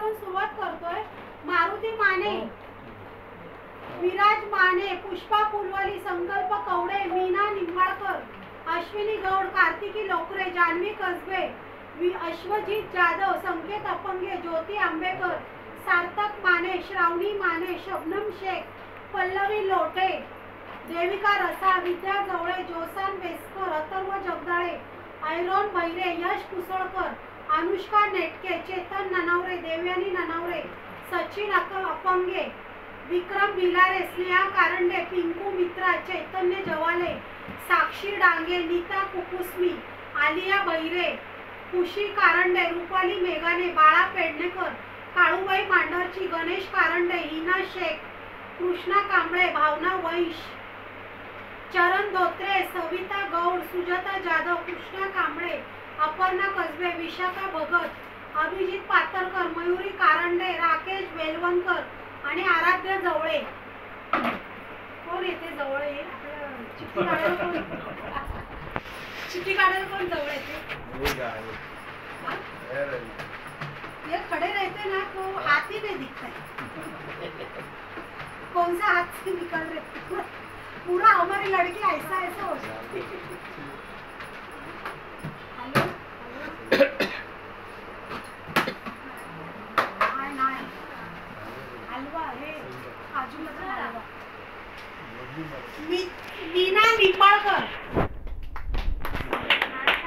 आपण सुरुवात करतोय. मारुती माने, विराज माने, पुष्पा पुलवाली, संकल्प कवडे, मीना निंबाळकर, अश्विनी गौड, कार्तिकी लोकरे, जान्हवी कसबे, अश्वजित जाधव, संकेत अपंगे, ज्योती आंबेकर, सार्थक माने, श्रावणी माने, शबनम शेख, पल्लवी लोटे, देविका रसाळ, विद्या जवळे, जोसान बेसकर, अथर्व जगदाळे, ऐरोन भैरे, यश कुसळकर, अनुष्का नेटके, चेतन ननावरे, देवयानी ननावरे, सचिन अपंगे, विक्रम भिलारे, स्नेहा कारंडे, पिंकू मित्रा, चैतन्य जवाले, साक्षी डांगे, नीता कुकुस्मी, आलिया बैरे, खुशी कारंडे, रुपाली मेघाने, बाळा पेडणेकर, काळूबाई मांडरची, गणेश कारंडे, हिना शेख, कृष्णा कांबळे, भावना वैश, चरण धोत्रे, सविता गौड, सुजाता जाधव, कृष्णा कांबळे, अपर्णा कसबे, विशाखा भगत, अभिजित पातरकर, मयुरी कारंडे, राकेश वेलवणकर आणि आराध्य जवळे. कोण येते जवळे? चिठ्ठी काढायला कोण? चिठ्ठी काढायला कोण जवळ येते? ये खड़े रहते ना तो हाथ ही नहीं दिखता है. कौन सा हाथ से निकल रहे? पूरा हमारी लड़की ऐसा ऐसा हो जाती है. हेलो हलवा हे काजू मधला हलवा. मीना निंबाळकर